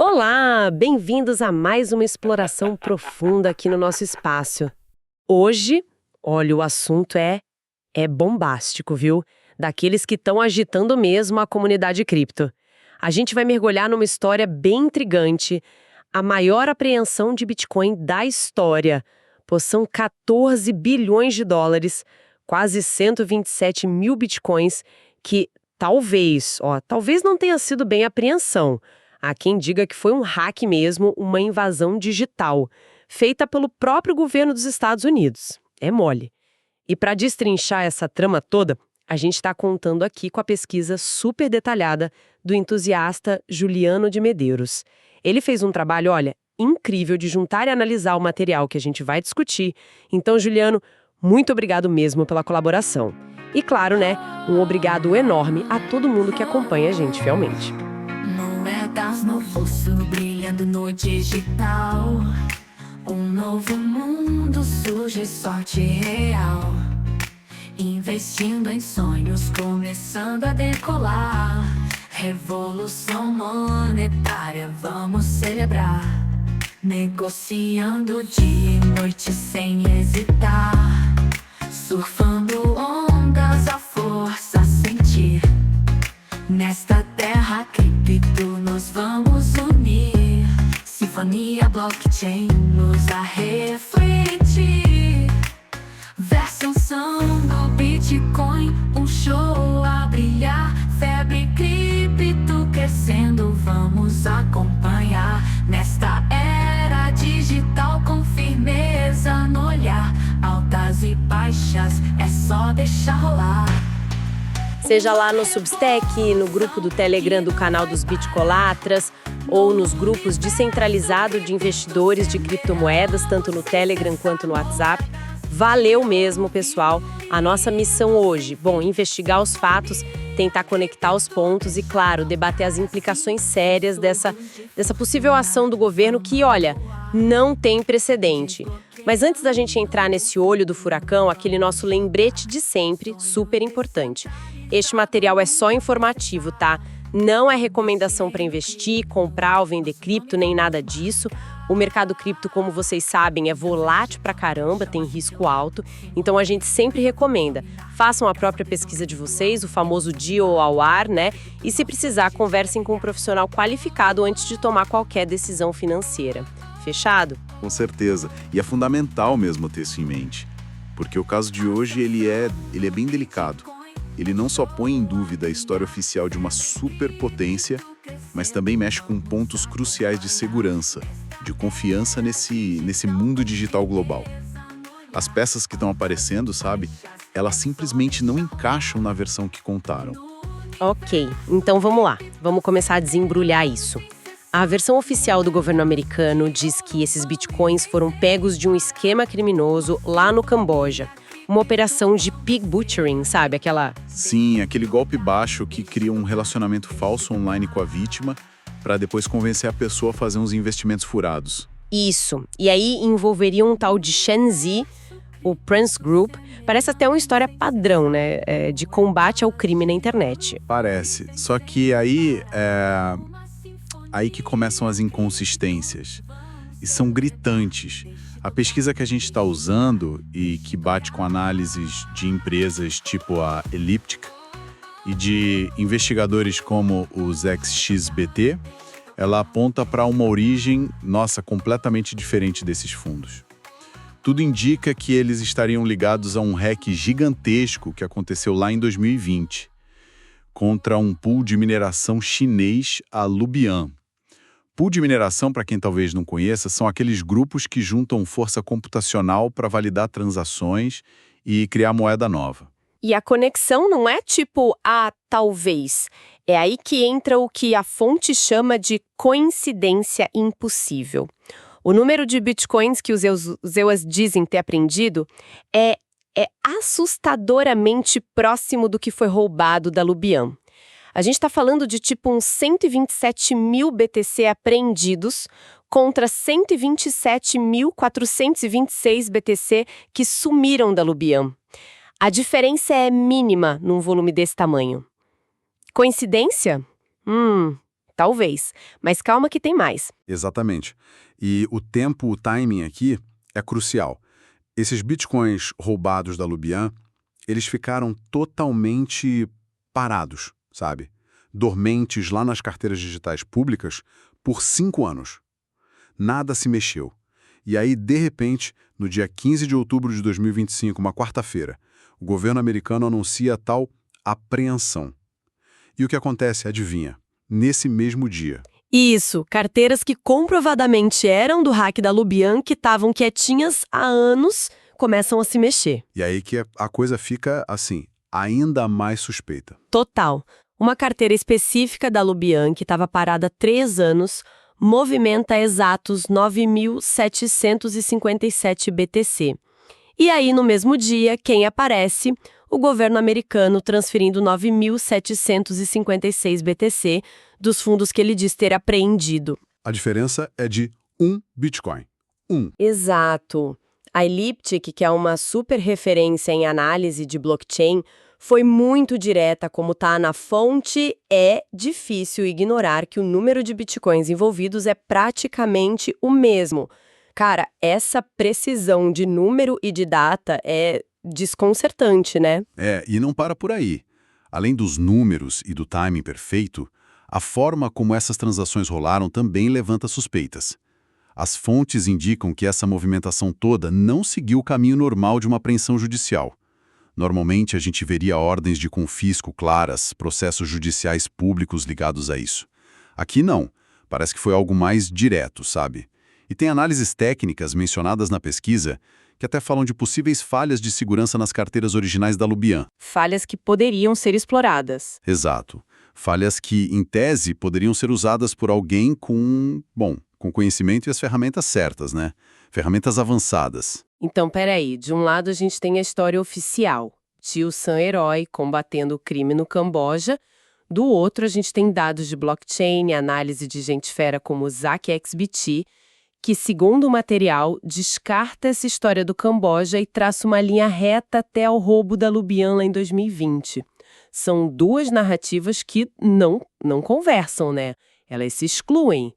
Olá, bem-vindos a mais uma exploração profunda aqui no nosso espaço. Hoje, olha, o assunto é bombástico, viu? Daqueles que estão agitando mesmo a comunidade cripto. A gente vai mergulhar numa história bem intrigante, a maior apreensão de Bitcoin da história. Pô, são 14 bilhões de dólares, quase 127 mil Bitcoins, que talvez não tenha sido bem apreensão. Há quem diga que foi um hack mesmo, uma invasão digital, feita pelo próprio governo dos Estados Unidos. É mole. E para destrinchar essa trama toda, a gente está contando aqui com a pesquisa super detalhada do entusiasta Juliano de Medeiros. Ele fez um trabalho, olha, incrível de juntar e analisar o material que a gente vai discutir. Então, Juliano, muito obrigado mesmo pela colaboração. E claro, né, um obrigado enorme a todo mundo que acompanha a gente fielmente. Moedas no pulso brilhando no digital. Um novo mundo surge, sorte real. Investindo em sonhos, começando a decolar. Revolução monetária, vamos celebrar. Negociando dia e noite sem hesitar. Surfando ondas, a força a sentir. Nesta terra cripto nos vamos unir. Sinfonia blockchain nos a refletir. Versão do Bitcoin, um show a brilhar. Febre cripto crescendo, vamos acompanhar. Nesta era digital com firmeza no olhar. Altas e baixas, é só deixar rolar. Seja lá no Substack, no grupo do Telegram do canal dos Bitcolatras, ou nos grupos descentralizados de investidores de criptomoedas, tanto no Telegram quanto no WhatsApp. Valeu mesmo, pessoal. A nossa missão hoje, investigar os fatos, tentar conectar os pontos e, claro, debater as implicações sérias dessa possível ação do governo que, olha, não tem precedente. Mas antes da gente entrar nesse olho do furacão, aquele nosso lembrete de sempre, super importante. Este material é só informativo, tá? Não é recomendação para investir, comprar ou vender cripto, nem nada disso. O mercado cripto, como vocês sabem, é volátil pra caramba, tem risco alto. Então a gente sempre recomenda. Façam a própria pesquisa de vocês, o famoso deal ao ar, né? E se precisar, conversem com um profissional qualificado antes de tomar qualquer decisão financeira. Fechado? Com certeza. E é fundamental mesmo ter isso em mente. Porque o caso de hoje, ele é bem delicado. Ele não só põe em dúvida a história oficial de uma superpotência, mas também mexe com pontos cruciais de segurança, de confiança nesse mundo digital global. As peças que estão aparecendo, sabe, elas simplesmente não encaixam na versão que contaram. Ok, então vamos lá. Vamos começar a desembrulhar isso. A versão oficial do governo americano diz que esses bitcoins foram pegos de um esquema criminoso lá no Camboja. Uma operação de pig butchering, sabe? Sim, aquele golpe baixo que cria um relacionamento falso online com a vítima para depois convencer a pessoa a fazer uns investimentos furados. Isso. E aí envolveria um tal de Shenzi, o Prince Group. Parece até uma história padrão, né? De combate ao crime na internet. Parece. Só que aí que começam as inconsistências. E são gritantes. A pesquisa que a gente está usando e que bate com análises de empresas tipo a Elliptic e de investigadores como os XXBT, ela aponta para uma origem, completamente diferente desses fundos. Tudo indica que eles estariam ligados a um hack gigantesco que aconteceu lá em 2020, contra um pool de mineração chinês, a Lubian. Pool de mineração, para quem talvez não conheça, são aqueles grupos que juntam força computacional para validar transações e criar moeda nova. E a conexão não é tipo, talvez. É aí que entra o que a fonte chama de coincidência impossível. O número de bitcoins que os EUAs dizem ter apreendido é assustadoramente próximo do que foi roubado da Lubian. A gente está falando de tipo uns 127 mil BTC apreendidos contra 127.426 BTC que sumiram da Lubian. A diferença é mínima num volume desse tamanho. Coincidência? Talvez. Mas calma que tem mais. Exatamente. E o timing aqui é crucial. Esses bitcoins roubados da Lubian, eles ficaram totalmente parados, sabe? Dormentes lá nas carteiras digitais públicas por 5 anos. Nada se mexeu. E aí, de repente, no dia 15 de outubro de 2025, uma quarta-feira, o governo americano anuncia a tal apreensão. E o que acontece, adivinha? Nesse mesmo dia. Isso, carteiras que comprovadamente eram do hack da Lubian, que estavam quietinhas há anos, começam a se mexer. E aí que a coisa fica, assim, ainda mais suspeita. Total. Uma carteira específica da Lubian, que estava parada há 3 anos, movimenta exatos 9.757 BTC. E aí, no mesmo dia, quem aparece? O governo americano transferindo 9.756 BTC dos fundos que ele diz ter apreendido. A diferença é de 1 Bitcoin. 1. Exato. A Elliptic, que é uma super referência em análise de blockchain, foi muito direta, como está na fonte. É difícil ignorar que o número de bitcoins envolvidos é praticamente o mesmo. Cara, essa precisão de número e de data é desconcertante, né? E não para por aí. Além dos números e do timing perfeito, a forma como essas transações rolaram também levanta suspeitas. As fontes indicam que essa movimentação toda não seguiu o caminho normal de uma apreensão judicial. Normalmente, a gente veria ordens de confisco claras, processos judiciais públicos ligados a isso. Aqui não. Parece que foi algo mais direto, sabe? E tem análises técnicas mencionadas na pesquisa que até falam de possíveis falhas de segurança nas carteiras originais da Lubian. Falhas que poderiam ser exploradas. Exato. Falhas que, em tese, poderiam ser usadas por alguém com conhecimento e as ferramentas certas, né? Ferramentas avançadas. Então, peraí, de um lado a gente tem a história oficial, Tio Sam herói combatendo o crime no Camboja, do outro a gente tem dados de blockchain e análise de gente fera como ZachXBT, que, segundo o material, descarta essa história do Camboja e traça uma linha reta até ao roubo da Lubian lá em 2020. São duas narrativas que não conversam, né? Elas se excluem.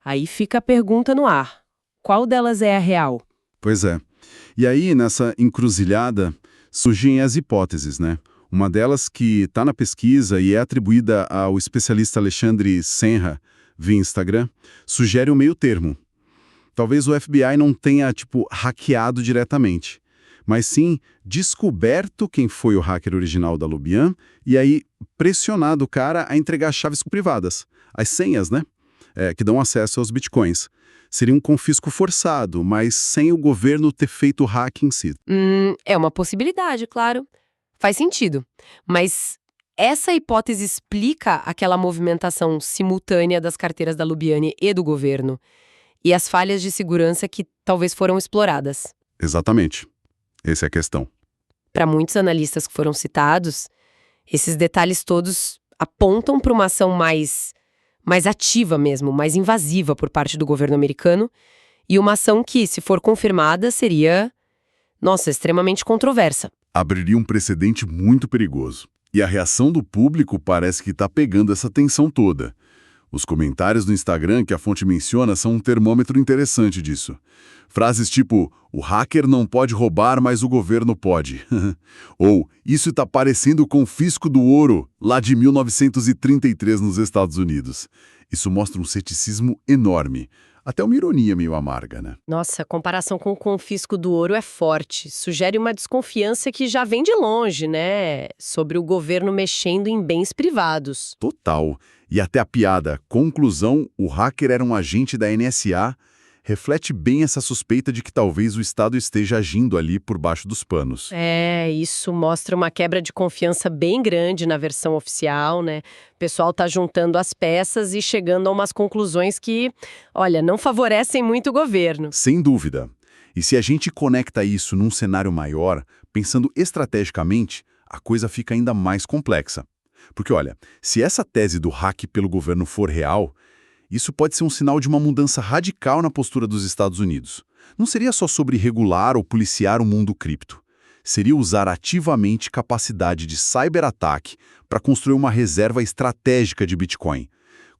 Aí fica a pergunta no ar. Qual delas é a real? Pois é. E aí, nessa encruzilhada, surgem as hipóteses, né? Uma delas que está na pesquisa e é atribuída ao especialista Alexandre Senra via Instagram, sugere um meio termo. Talvez o FBI não tenha, hackeado diretamente, mas sim descoberto quem foi o hacker original da Lubian e aí pressionado o cara a entregar chaves privadas, as senhas, né? Que dão acesso aos bitcoins. Seria um confisco forçado, mas sem o governo ter feito o hack em si. É uma possibilidade, claro. Faz sentido. Mas essa hipótese explica aquela movimentação simultânea das carteiras da Lubian e do governo. E as falhas de segurança que talvez foram exploradas. Exatamente. Essa é a questão. Para muitos analistas que foram citados, esses detalhes todos apontam para uma ação mais ativa mesmo, mais invasiva por parte do governo americano, e uma ação que, se for confirmada, seria, extremamente controversa. Abriria um precedente muito perigoso. E a reação do público parece que está pegando essa tensão toda. Os comentários do Instagram que a fonte menciona são um termômetro interessante disso. Frases tipo, o hacker não pode roubar, mas o governo pode. Ou, isso está parecendo o confisco do ouro, lá de 1933 nos Estados Unidos. Isso mostra um ceticismo enorme. Até uma ironia meio amarga, né? Nossa, a comparação com o confisco do ouro é forte. Sugere uma desconfiança que já vem de longe, né? Sobre o governo mexendo em bens privados. Total. E até a piada, conclusão, o hacker era um agente da NSA, reflete bem essa suspeita de que talvez o Estado esteja agindo ali por baixo dos panos. Isso mostra uma quebra de confiança bem grande na versão oficial, né? O pessoal tá juntando as peças e chegando a umas conclusões que, não favorecem muito o governo. Sem dúvida. E se a gente conecta isso num cenário maior, pensando estrategicamente, a coisa fica ainda mais complexa. Porque, se essa tese do hack pelo governo for real, isso pode ser um sinal de uma mudança radical na postura dos Estados Unidos. Não seria só sobre regular ou policiar o mundo cripto. Seria usar ativamente capacidade de cyberataque para construir uma reserva estratégica de Bitcoin.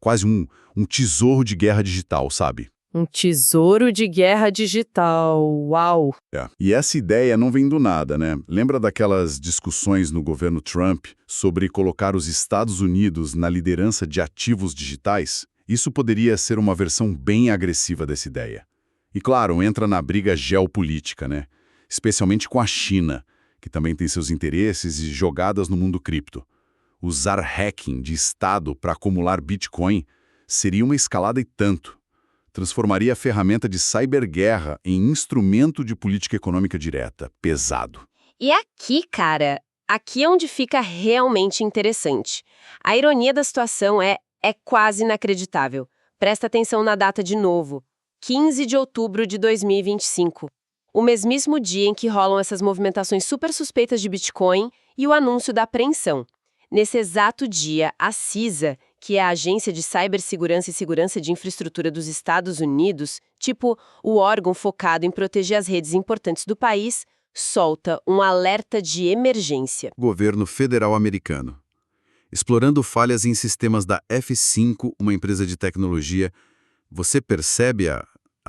quase um tesouro de guerra digital, sabe? Um tesouro de guerra digital. Uau! E essa ideia não vem do nada, né? Lembra daquelas discussões no governo Trump sobre colocar os Estados Unidos na liderança de ativos digitais? Isso poderia ser uma versão bem agressiva dessa ideia. E claro, entra na briga geopolítica, né? Especialmente com a China, que também tem seus interesses e jogadas no mundo cripto. Usar hacking de Estado para acumular Bitcoin seria uma escalada e tanto. Transformaria a ferramenta de cyberguerra em instrumento de política econômica direta. Pesado. E aqui, cara, aqui é onde fica realmente interessante. A ironia da situação é quase inacreditável. Presta atenção na data de novo. 15 de outubro de 2025. O mesmíssimo dia em que rolam essas movimentações super suspeitas de Bitcoin e o anúncio da apreensão. Nesse exato dia, a CISA, que é a Agência de Cibersegurança e Segurança de Infraestrutura dos Estados Unidos, tipo o órgão focado em proteger as redes importantes do país, solta um alerta de emergência. Governo federal americano. Explorando falhas em sistemas da F5, uma empresa de tecnologia, você percebe a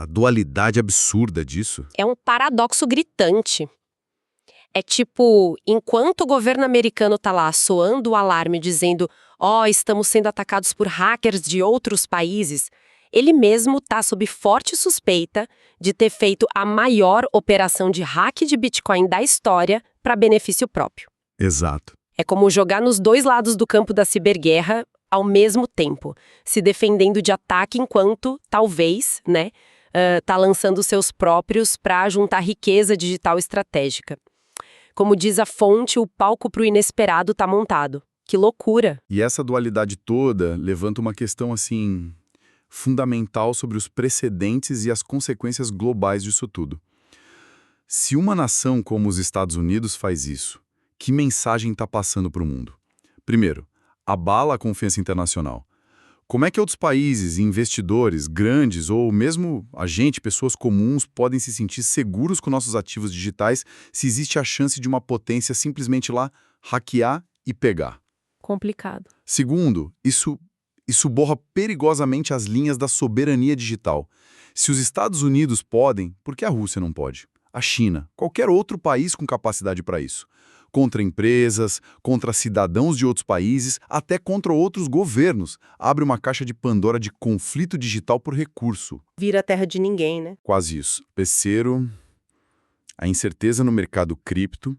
dualidade absurda disso? É um paradoxo gritante. É tipo, enquanto o governo americano tá lá soando o alarme dizendo estamos sendo atacados por hackers de outros países, ele mesmo tá sob forte suspeita de ter feito a maior operação de hack de Bitcoin da história para benefício próprio. Exato. É como jogar nos dois lados do campo da ciberguerra ao mesmo tempo, se defendendo de ataque enquanto, talvez, tá lançando seus próprios para juntar riqueza digital estratégica. Como diz a fonte, o palco para o inesperado tá montado. Que loucura! E essa dualidade toda levanta uma questão, fundamental sobre os precedentes e as consequências globais disso tudo. Se uma nação como os Estados Unidos faz isso, que mensagem está passando para o mundo? Primeiro, abala a confiança internacional. Como é que outros países, investidores, grandes ou mesmo pessoas comuns podem se sentir seguros com nossos ativos digitais se existe a chance de uma potência simplesmente lá hackear e pegar? Complicado. Segundo, isso borra perigosamente as linhas da soberania digital. Se os Estados Unidos podem, por que a Rússia não pode? A China, qualquer outro país com capacidade para isso. Contra empresas, contra cidadãos de outros países, até contra outros governos. Abre uma caixa de Pandora de conflito digital por recurso. Vira a terra de ninguém, né? Quase isso. Terceiro, a incerteza no mercado cripto,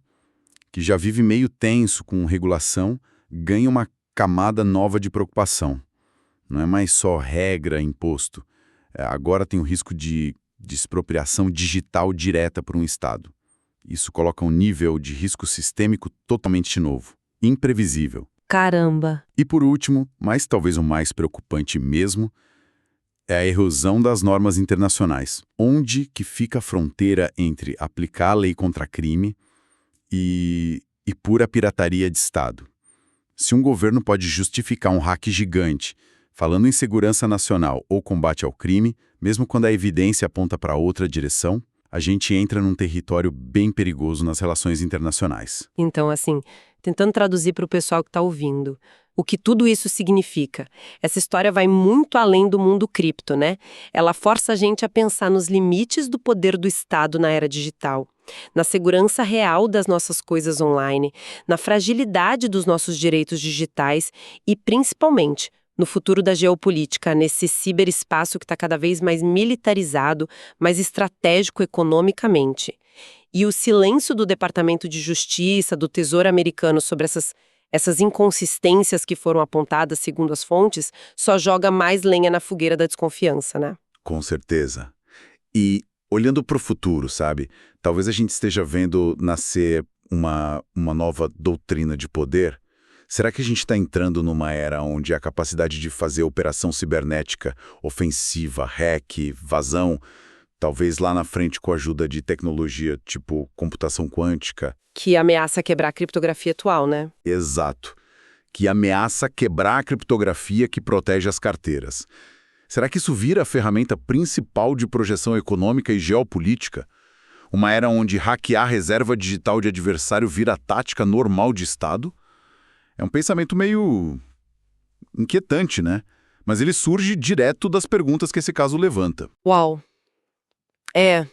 que já vive meio tenso com regulação, ganha uma camada nova de preocupação. Não é mais só regra, imposto. Agora tem o risco de expropriação digital direta por um Estado. Isso coloca um nível de risco sistêmico totalmente novo, imprevisível. Caramba! E por último, mas talvez o mais preocupante mesmo, é a erosão das normas internacionais. Onde que fica a fronteira entre aplicar a lei contra crime e pura pirataria de Estado? Se um governo pode justificar um hack gigante, falando em segurança nacional ou combate ao crime, mesmo quando a evidência aponta para outra direção, a gente entra num território bem perigoso nas relações internacionais. Então, tentando traduzir para o pessoal que está ouvindo, o que tudo isso significa? Essa história vai muito além do mundo cripto, né? Ela força a gente a pensar nos limites do poder do Estado na era digital, na segurança real das nossas coisas online, na fragilidade dos nossos direitos digitais e, principalmente, no futuro da geopolítica, nesse ciberespaço que está cada vez mais militarizado, mais estratégico economicamente. E o silêncio do Departamento de Justiça, do Tesouro americano sobre essas inconsistências que foram apontadas segundo as fontes, só joga mais lenha na fogueira da desconfiança, né? Com certeza. E olhando para o futuro, talvez a gente esteja vendo nascer uma nova doutrina de poder. Será que a gente está entrando numa era onde a capacidade de fazer operação cibernética, ofensiva, hack, vazão, talvez lá na frente com a ajuda de tecnologia tipo computação quântica? Que ameaça quebrar a criptografia atual, né? Exato. Que ameaça quebrar a criptografia que protege as carteiras. Será que isso vira a ferramenta principal de projeção econômica e geopolítica? Uma era onde hackear a reserva digital de adversário vira a tática normal de Estado? É um pensamento meio inquietante, né? mas ele surge direto das perguntas que esse caso levanta. Uau! É,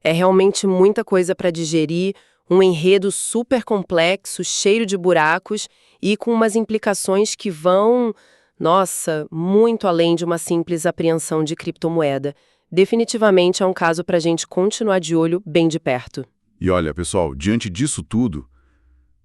é realmente muita coisa para digerir, um enredo super complexo, cheio de buracos e com umas implicações que vão, nossa, muito além de uma simples apreensão de criptomoeda. Definitivamente é um caso para a gente continuar de olho bem de perto. E olha, pessoal, diante disso tudo,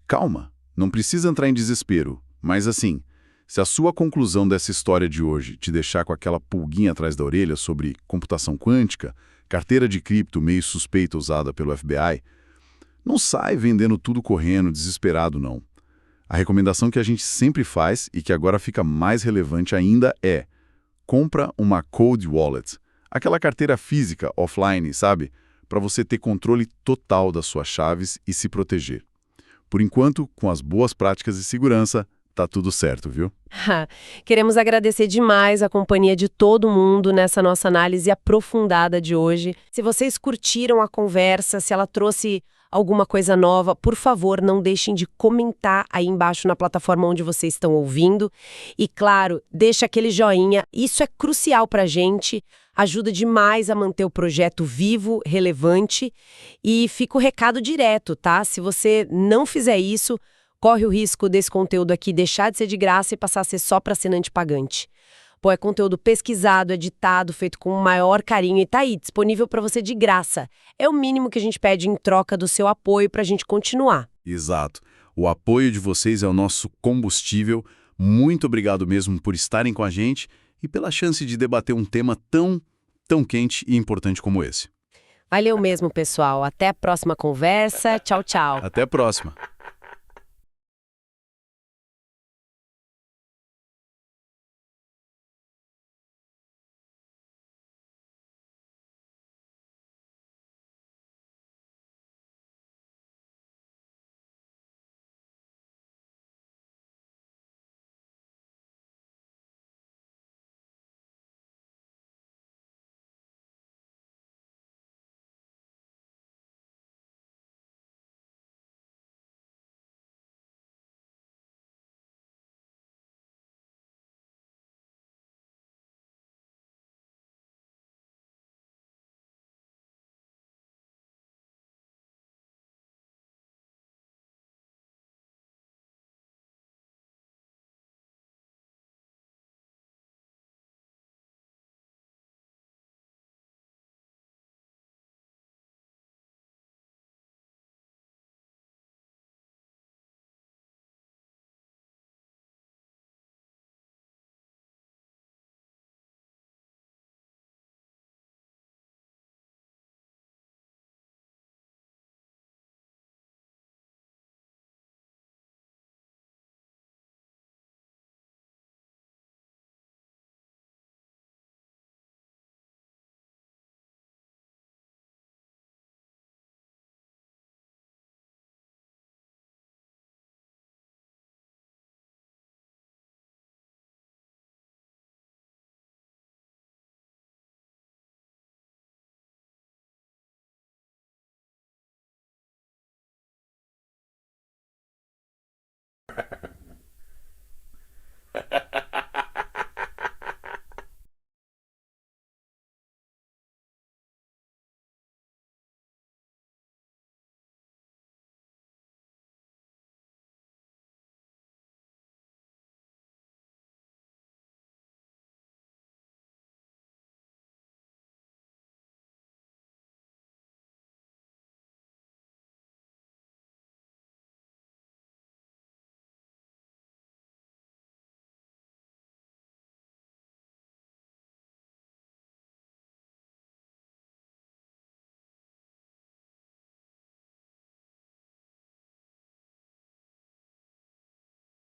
calma, não precisa entrar em desespero, mas assim, se a sua conclusão dessa história de hoje te deixar com aquela pulguinha atrás da orelha sobre computação quântica, carteira de cripto meio suspeita usada pelo FBI, não sai vendendo tudo correndo, desesperado não. A recomendação que a gente sempre faz e que agora fica mais relevante ainda é: compra uma cold wallet, aquela carteira física offline, sabe? Para você ter controle total das suas chaves e se proteger. Por enquanto, com as boas práticas de segurança, tá tudo certo, viu? Queremos agradecer demais a companhia de todo mundo nessa nossa análise aprofundada de hoje. Se vocês curtiram a conversa, se ela trouxe alguma coisa nova, por favor, não deixem de comentar aí embaixo na plataforma onde vocês estão ouvindo. E, claro, deixa aquele joinha, isso é crucial pra gente, ajuda demais a manter o projeto vivo, relevante. E fica o recado direto, tá? Se você não fizer isso, corre o risco desse conteúdo aqui deixar de ser de graça e passar a ser só para assinante pagante. Pô, é conteúdo pesquisado, editado, feito com o maior carinho e tá aí, disponível para você de graça. É o mínimo que a gente pede em troca do seu apoio pra gente continuar. Exato. O apoio de vocês é o nosso combustível. Muito obrigado mesmo por estarem com a gente e pela chance de debater um tema tão quente e importante como esse. Valeu mesmo, pessoal. Até a próxima conversa. Tchau, tchau. Até a próxima.